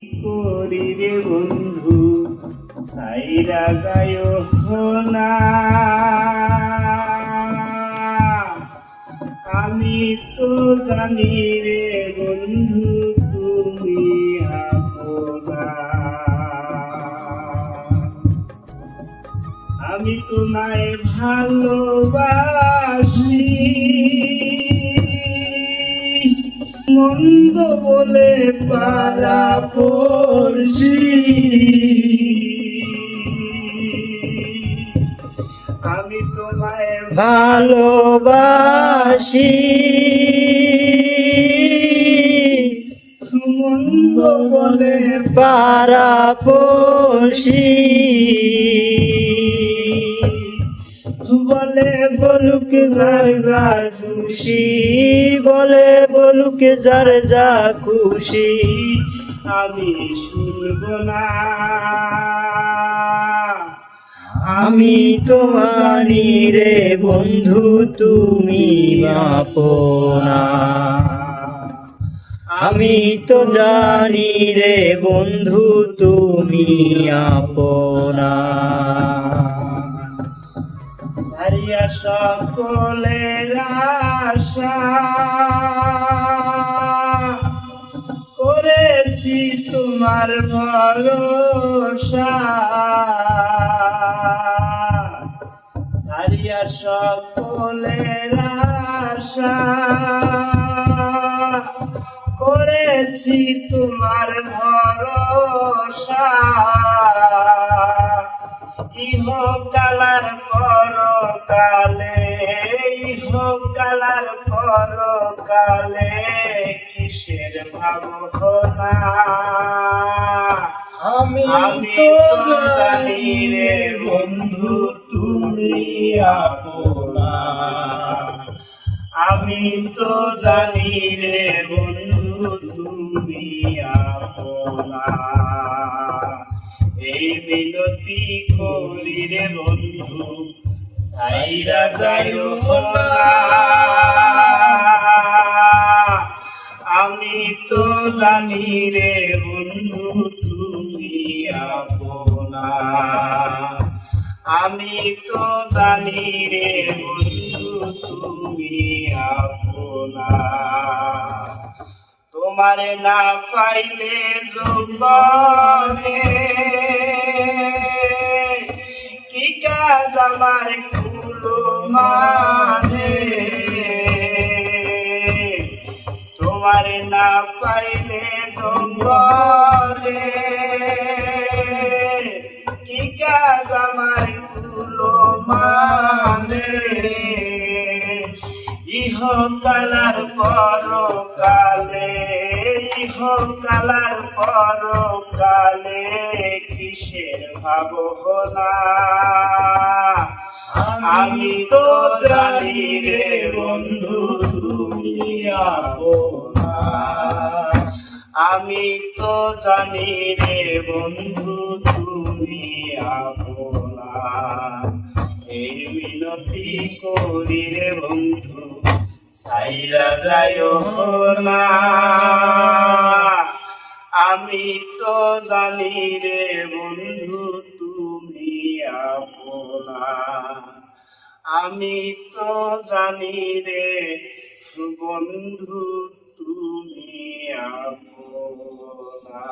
করি রে বন্ধু সাইরা গায় না, আমি তো জানি রে বন্ধু তুমি আপনা। আমি তোমায় ভালোবাসি, মন্দ বলে পারা পড়ছি। আমি তোমায় ভালোবাসি, মন্দ বলে পারা পড়ছি। বলে বলুক যার যা খুশি, বলে বলুক যার যা খুশি, আমি শুনব না। আমি তো জানি রে বন্ধু তুমি আপনা, আমি তো জানি রে বন্ধু তুমি আপনা। হারিয়া সকলের আশা করেছি তোমার ভরসা, হারিয়া সকলের আশা করেছি তোমার ভরসা। ইহকালার পরকালে, ইহকালার পরকালে কিসের ভাবনা। আমি তো জানি রে বন্ধু তুমি আপনা, আমি তো জানি রে বন্ধু তুমি আপনা। এই মিনতি করি রে বন্ধু সাইরা যায় না, আমি তো জানি রে বন্ধু তুমি আপনা, আমি তো জানি রে বন্ধু তুমি আপনা। তোমারে না পাইলে যৌবনে কি কাজ আমার কুলো মানে, তোমারে না পাইলে যৌবনে কি কাজ আমার কুলো মানে। ইহকালার পরকালে, ইহকালার পরকালে কিসের ভাবনা। আমি তো জানি রে বন্ধু তুমি আপনা, আমি তো জানি রে বন্ধু তুমি আপনা। এই মিনতি করি রে বন্ধু সাইরা যায় না, আমি তো জানি রে বন্ধু তুমি আপনা, আমি তো জানি রে বন্ধু তুমি আপনা।